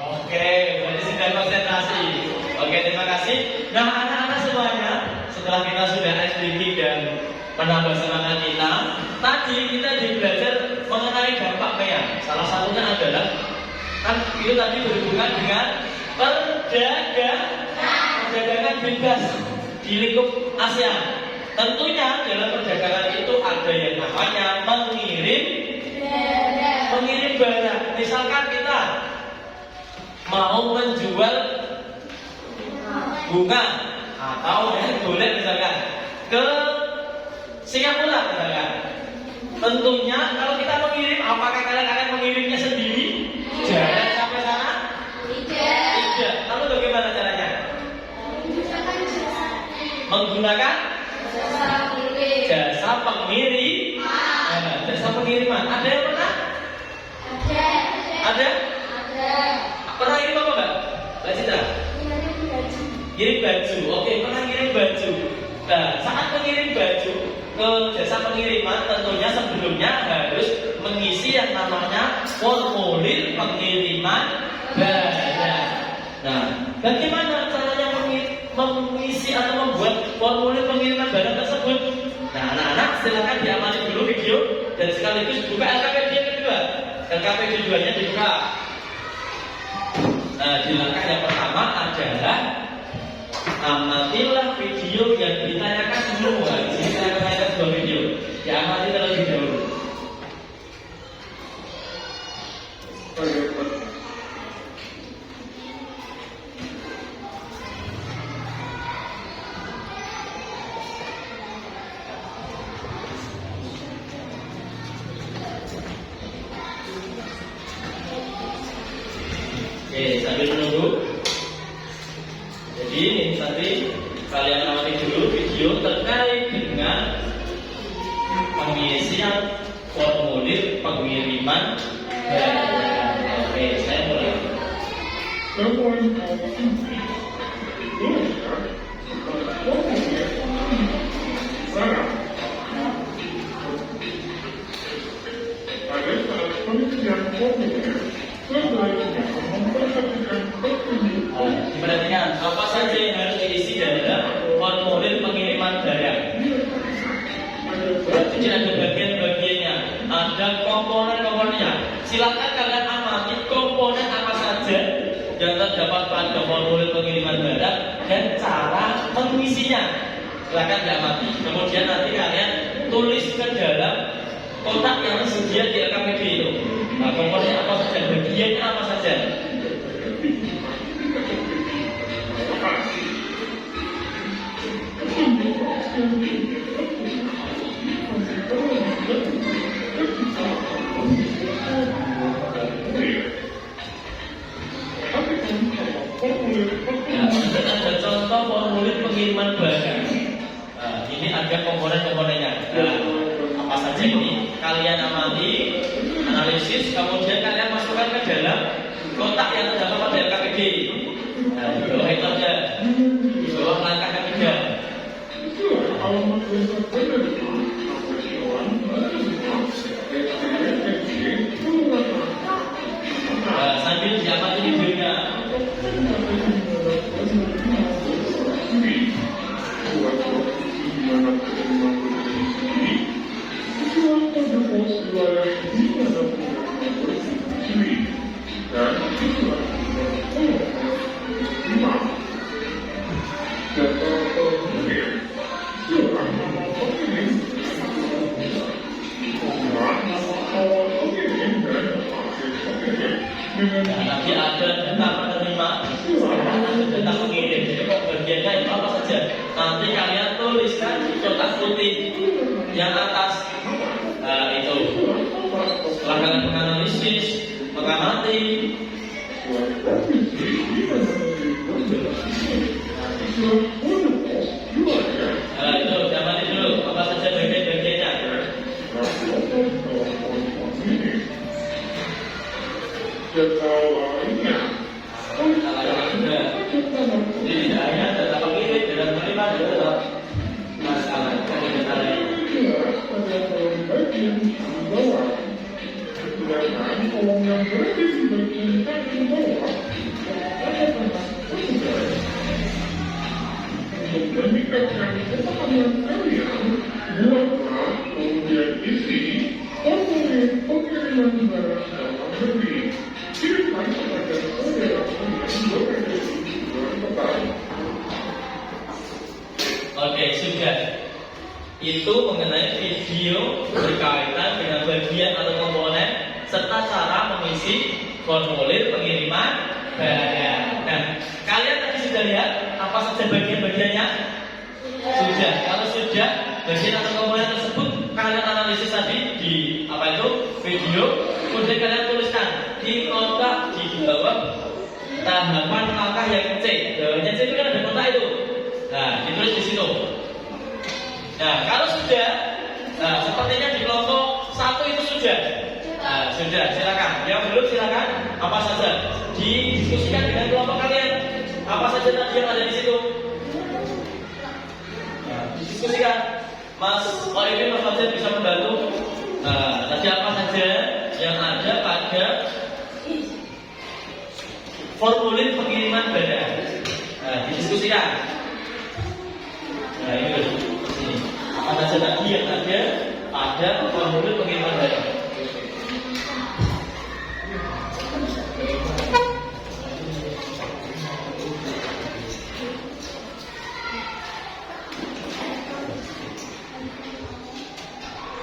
A: Oke, berarti sudah konsentrasi. Oke, terima kasih. Nah, anak-anak semuanya, setelah kita sudah SDG dan menambah semangat kita, tadi kita belajar mengenai dampak PEA. Salah satunya adalah kan itu tadi berhubungan dengan perdagangan bebas di lingkup ASEAN. Tentunya dalam perdagangan itu ada yang namanya mengirim barang. Misalkan kita mau menjual bunga atau boleh misalkan ke Singapura misalkan. Tentunya kalau kita mengirim, apakah kalian akan mengirimnya sendiri? Jalan sampai sana? Tidak. Lalu bagaimana caranya? Menggunakan jasa pengirim. Jasa pengiriman. Ada yang pernah? Ada? Pernah kirim apa enggak? Mbak Citra? Kirim baju. Oke, pernah kirim baju. Nah, saat mengirim baju ke jasa pengiriman, tentunya sebelumnya harus mengisi yang namanya formulir pengiriman barang. Nah, bagaimana caranya mengisi atau membuat formulir pengiriman barang tersebut? Nah, anak-anak silakan diamati dulu video dan sekaligus buka LKPD yang kedua. LKPD 2-nya dibuka. Nah, di langkah yang pertama adalah amatilah video yang ditanyakan dulu. Di sini saya akan menayangkan sebuah video. Diamati terlebih dahulu. Oke, sambil menunggu. Jadi nanti kalian amati dulu video terkait dengan pengisian formulir pengiriman barang. Oke, saya mulai. Diperhatikan apa saja yang harus diisi dalam formulir pengiriman barang. Jadi ada bagian-bagiannya, ada komponen-komponennya. Silakan kalian amati komponen apa saja yang terdapat pada formulir pengiriman barang dan cara mengisinya. Silakan diamati. Kemudian nanti kalian tulis ke dalam kotak yang tersedia di LKPD itu. Nah, komponennya apa saja, bagiannya apa saja. Ada contoh formulir pengiriman barang. Nah, ini ada komponen-komponennya. Nah, apa saja ini? Kalian amati, analisis, kemudian kalian masukkan ke dalam kotak yang terdapat pada LKPD. Nah, di bawah itu ada, di bawah langkah ketiga. Nah, sambil diamati videonya. Nah, nanti ada data penerima, ada data pengirim. Jadi bagiannya itu apa saja? Nanti kalian tuliskan di kotak putih yang atas. Nah, itu. Setelah kalian menganalisis, mengamati,
E: data lainnya.
A: Data lainnya juga. Jadi tidak hanya data pengirim, data penerima, dan data masalah. Ada data lainnya.
E: Pada kolom bagian di bawah, sedangkan kolom yang berada di bagian kanan bawah ada tempat tugas. Untuk meningkatkan pemahaman kalian, buatlah kemudian isi formulir pengiriman barang dalam negeri. Kirimkan kepada saudara yang berada di luar kota.
A: Oke, sudah. Itu mengenai video berkaitan dengan bagian atau komponen serta cara mengisi formulir pengiriman barang. Nah, kalian tadi sudah lihat apa saja bagian-bagiannya? Sudah. Kalau sudah, bagian atau komponen tersebut kalian analisis tadi di apa itu video, kemudian kalian tuliskan di kotak di bawah tahapan langkah yang C. Bawahnya C itu kan ada kotak itu. Nah, ditulis di situ. Nah, kalau sudah, nah sepertinya di kelompok 1 itu sudah. Nah, sudah, silakan. Yang belum silakan. Apa saja didiskusikan dengan kelompok kalian. Apa saja tadi yang ada di situ? Nah, didiskusikan. Mas Oliver, Mas Fajar bisa membantu. Nah, tadi apa saja yang ada pada formulir pengiriman barang. Nah, didiskusikan. Nah, ini. Apa saja tadi yang ada formulir pengiriman barang.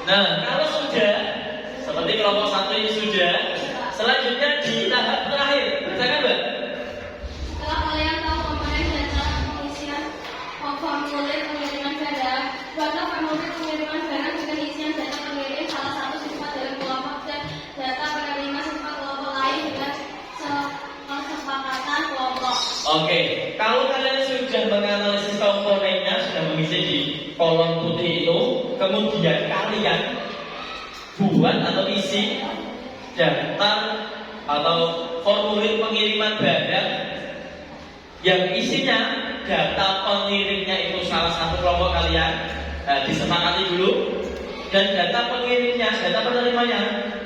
A: Nah, kalau sudah seperti kelompok 1 ini sudah, selanjutnya di tahap terakhir, silakan Mbak.
B: Setelah kalian tahu komponen dan cara pengisian formulir pengiriman barang, buatlah formulir pengiriman barang dengan isian data pengirim salah satu sifat dari kelompok dan data penerima sifat kelompok lain dengan kesepakatan kelompok.
A: Oke, kalau kalian sudah menganalisis komponennya, sudah mengisi di kolom putih itu, kemudian kalian buat atau isi daftar atau formulir pengiriman barang yang isinya data pengirimnya itu salah satu kelompok kalian. Nah, disepakati dulu. Dan data pengirimnya, data penerimanya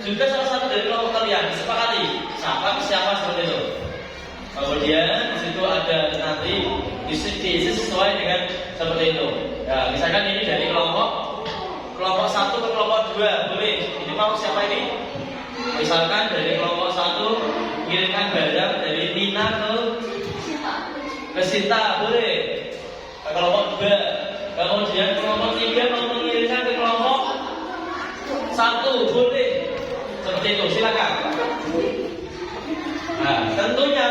A: juga salah satu dari kelompok kalian. Disepakati siapa seperti itu. Kemudian di situ ada nanti diisi sesuai dengan seperti itu. Nah, misalkan ini dari kelompok 1 ke kelompok 2 boleh. Ini mau siapa ini? Misalkan dari kelompok 1 kirimkan barang dari Tina ke Sinta boleh. Ke kelompok 2. Kemudian kelompok 3 mau mengirimkan ke kelompok 1 boleh. Seperti itu, silakan. Nah, tentunya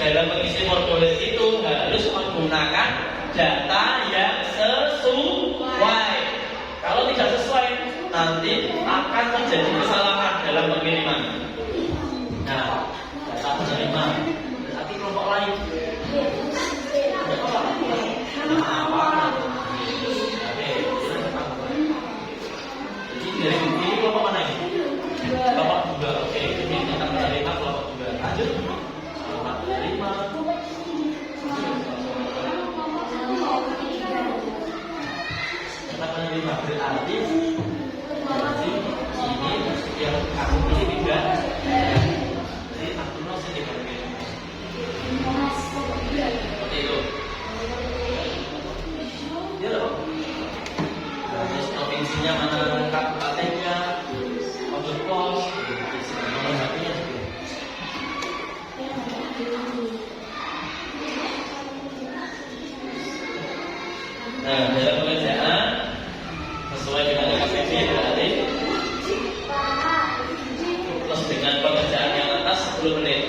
A: dalam mengisi formulir itu harus menggunakan data yang sesuai. Kalau tidak sesuai, nanti akan terjadi kesalahan dalam pengiriman. Nah, data penerima berarti kelompok lain. Jadi dari ini kelompok mana ini? Kelompok 2. Oke, ini data penerima kelompok 2. Lanjut. Kelompok penerima. Data penerima berarti ini yang kamu pilih tidak. Jadi aku masih dibagi. Seperti itu. Ya loh. Terus provinsinya mana, kabupatennya, kode pos, nomor HP-nya juga. Nah, dalam pekerjaan sesuai dengan KPP berarti plus dengan pekerjaan yang atas 10 menit.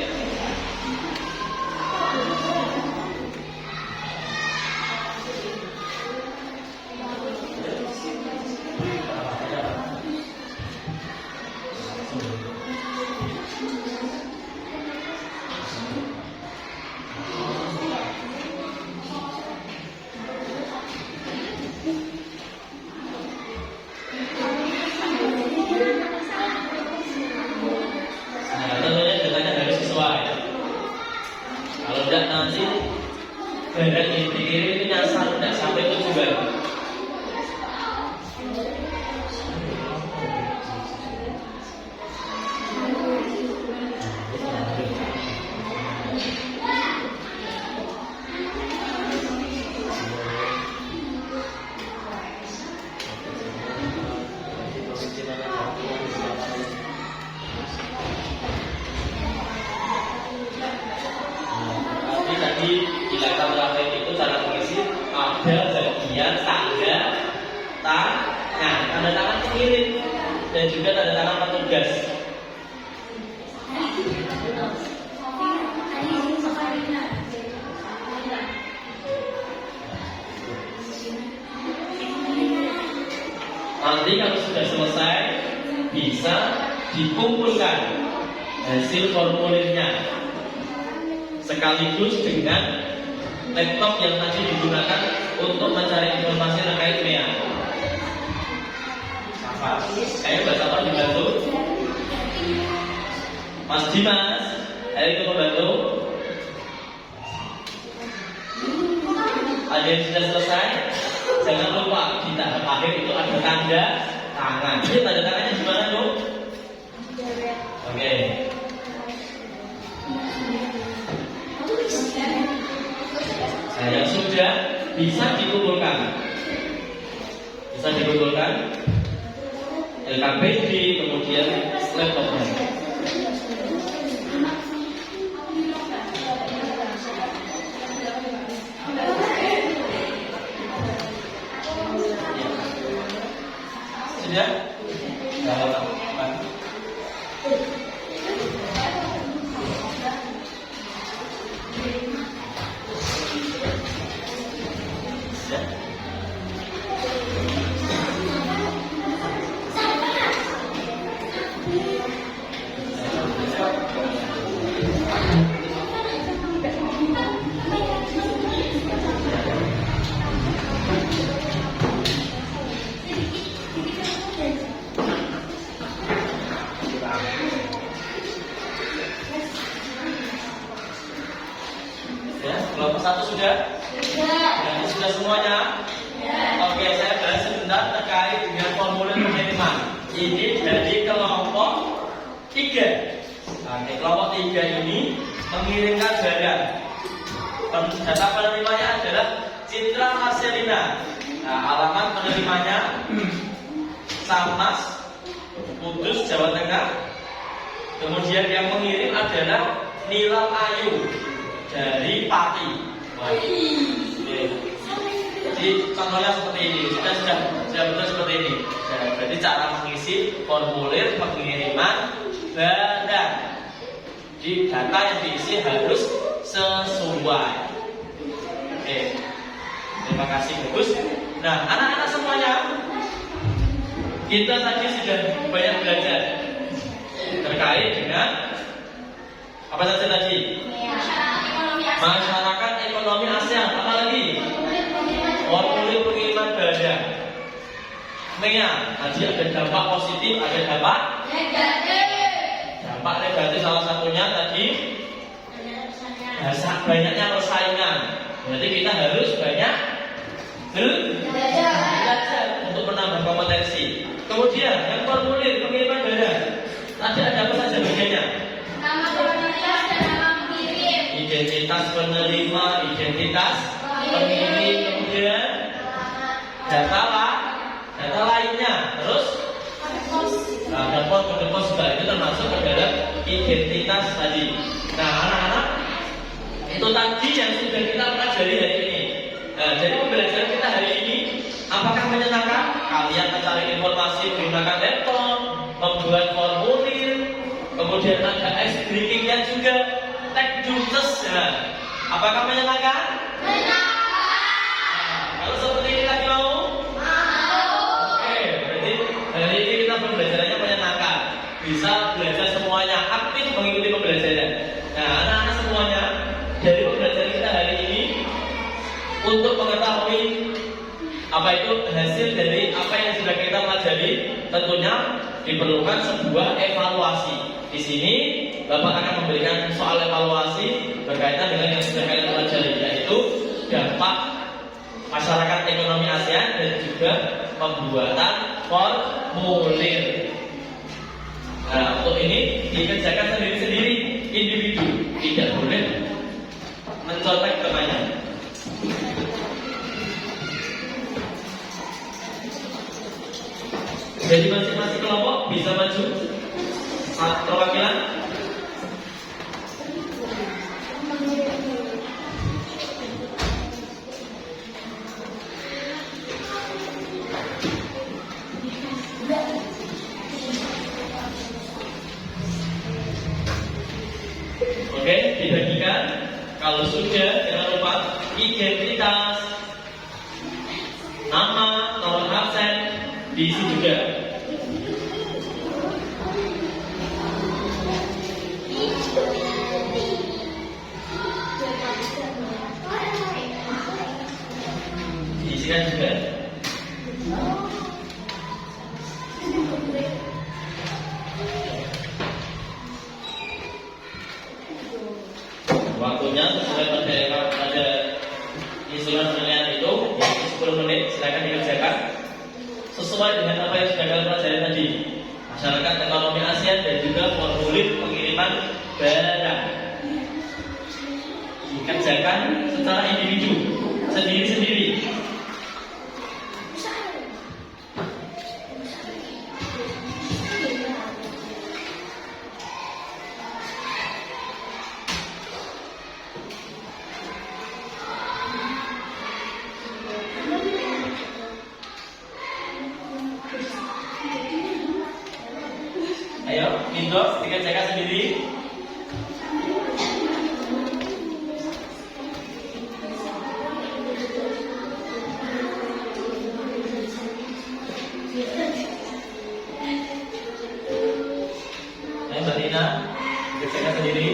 A: kemudian tanda tangan pengirim, dan juga tanda tangan petugas. Nanti kalau sudah selesai bisa dikumpulkan hasil formulirnya sekaligus dengan laptop yang tadi digunakan untuk mencari informasi terkait MEA. Kayaknya Mbak Safar dibantu. Mas Dimas, ayo ikut membantu. Ada yang sudah selesai? Jangan lupa di tahap akhir itu ada tanda tangan. Ini tanda tangannya gimana dong? Oke. Nah, yang sudah bisa dikumpulkan, LKPD, kemudian laptopnya. Sudah? Kelompok 1 sudah? Sudah. Sudah semuanya? Oke, saya bahas sebentar terkait dengan formulir pengiriman. Ini dari kelompok 3. Oke, kelompok 3 ini mengirimkan barang. Data penerimanya adalah Citra Marcelina. Nah, alamat penerimanya Samas, Kudus, Jawa Tengah. Kemudian yang mengirim adalah Nilal Ayu dari Pati. Jadi contohnya seperti ini, sudah betul seperti ini. Nah, berarti cara mengisi formulir pengiriman barang. Jadi data yang diisi harus sesuai. Oke, terima kasih bagus. Nah, anak-anak semuanya, kita tadi sudah banyak belajar terkait dengan apa saja tadi? Masyarakat ekonomi ASEAN. Apa lagi? Formulir pengiriman barang. MEA. Tadi ada dampak positif, ada dampak negatif. Dampak negatif salah satunya tadi banyaknya persaingan. Berarti kita harus banyak belajar untuk menambah kompetensi. Kemudian yang formulir pengiriman barang. Tadi ada apa saja bagiannya?
B: Nama prioritas dan nama pengirim.
A: Identitas penerima, identitas pengirim, kemudian data lainnya, terus ada kode pos juga itu termasuk adalah identitas tadi. Nah, anak-anak, itu tadi yang sudah kita pelajari hari ini. Nah, jadi pembelajaran kita hari ini apakah menyenangkan? Kalian mencari informasi menggunakan laptop, membuat formulir, kemudian ada ice breakingnya juga, tag juices. Nah, apakah menyenangkan? Kalau seperti ini lagi mau? Oke, berarti hari ini kita pembelajarannya menyenangkan. Bisa belajar semuanya, aktif mengikuti pembelajaran. Nah, anak-anak semuanya, dari pembelajaran kita hari ini, untuk mengetahui apa itu hasil dari apa yang sudah kita pelajari, tentunya diperlukan sebuah evaluasi. Di sini Bapak akan memberikan soal evaluasi berkaitan dengan yang sudah kita pelajari, yaitu dampak masyarakat ekonomi ASEAN dan juga pembuatan formulir. Nah, untuk ini dikerjakan sendiri-sendiri, individu, tidak boleh mencontek temannya. Jadi masing-masing kelompok bisa maju perwakilan. Kalau sudah, jangan lupa identitas, nama, nomor absen diisi juga. Diisikan juga. Waktunya sesuai pada instrumen penilaian itu, yaitu 10 menit. Silakan dikerjakan sesuai dengan apa yang sudah kalian pelajari tadi. Masyarakat ekonomi ASEAN dan juga formulir pengiriman barang. Dikerjakan secara individu, sendiri-sendiri. Ayo, Indo, dikerjakan sendiri. Ayo, Mbak Tina, dikerjakan sendiri.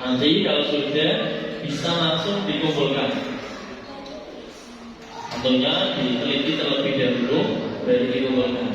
A: Nanti kalau sudah bisa langsung dikumpulkan. Tentunya diteliti terlebih dahulu baru dikumpulkan.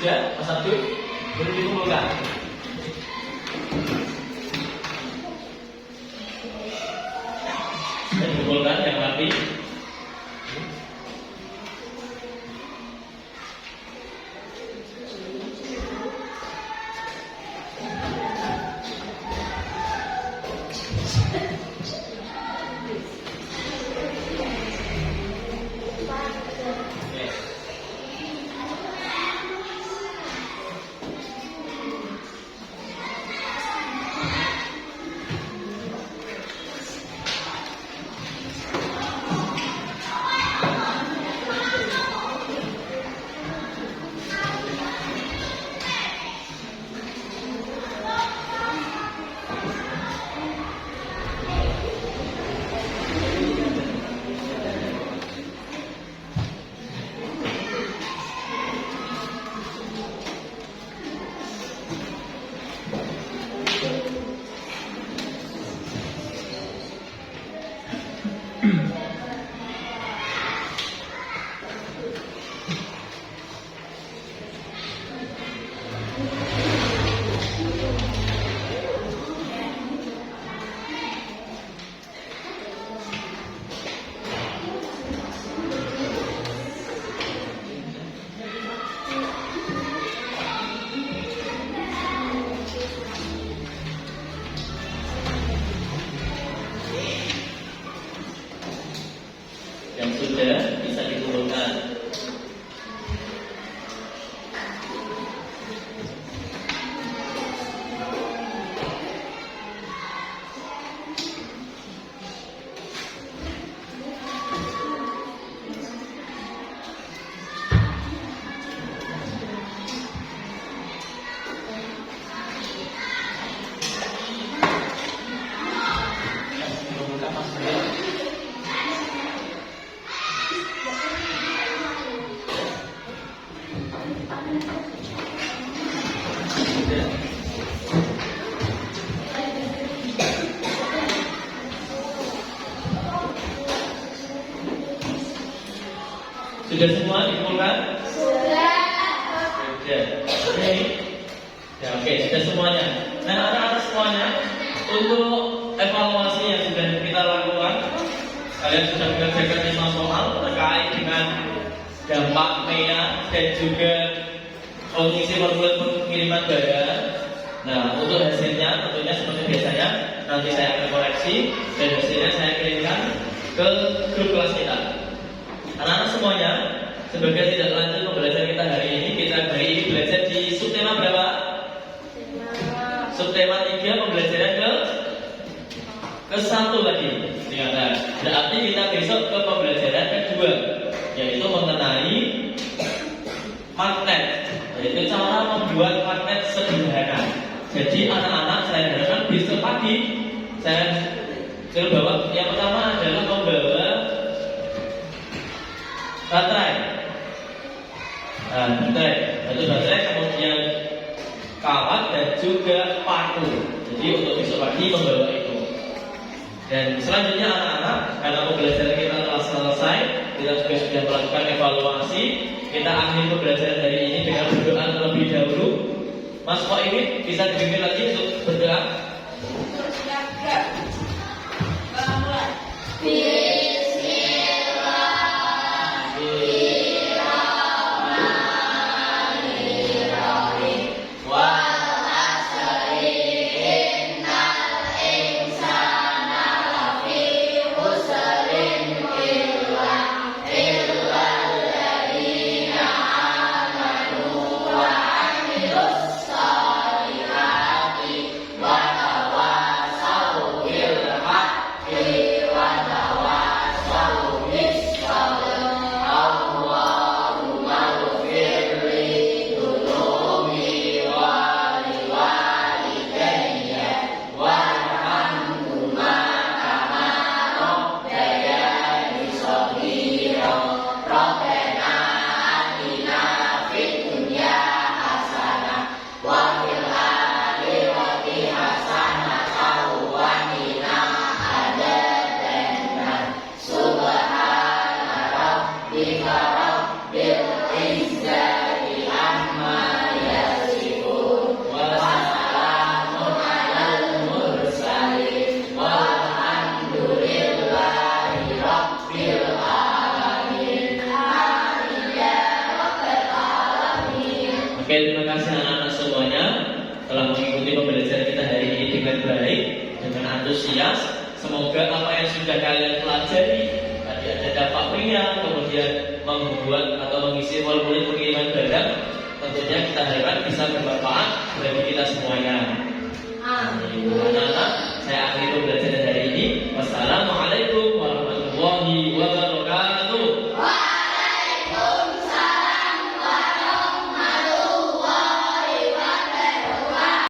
A: sudah, Mas Abdul, belum dikumpulkan. Sudah dikumpulkan yang rapi. Yang sudah bisa dikumpulkan. Sudah semua dikumpulkan? Sudah. Oke. Ya, oke, sudah semuanya. Nah, anak-anak semuanya, untuk evaluasi yang sudah kita lakukan, kalian sudah mengerjakan 5 soal terkait dengan dampak MEA dan juga kondisi formulir pengiriman barang. Nah, untuk hasilnya tentunya seperti biasanya nanti saya akan koreksi dan hasilnya saya kirimkan ke grup kelas kita. Anak-anak semuanya, sebagai tidak lanjut pembelajaran kita hari ini belajar di subtema berapa? Subtema 3 pembelajaran ke 1 lagi. Ingat, berarti kita besok ke pembelajaran kedua, yaitu mengenai magnet, yaitu cara membuat magnet sederhana. Jadi anak-anak saya harapkan besok pagi saya suruh bawa, yang pertama adalah membawa baterai. Itu baterai, kemudian kawat dan juga paku. Jadi untuk besok pagi membawa itu. Dan selanjutnya anak-anak, karena pembelajaran kita telah selesai, kita juga sudah melakukan evaluasi. Kita akhiri pembelajaran hari ini dengan berdoa terlebih dahulu. Mas Ko ini bisa dibimbing lagi untuk berdoa.
F: Wa
A: Oke, terima kasih anak-anak semuanya telah mengikuti pembelajaran kita hari ini dengan baik, dengan antusias. Semoga apa yang sudah kalian pelajari tadi ada dampak pria, kemudian membuat atau mengisi formulir pengiriman barang, tentunya kita harapkan bisa bermanfaat bagi kita semuanya. Amin. Anak-anak, saya akhiri pembelajaran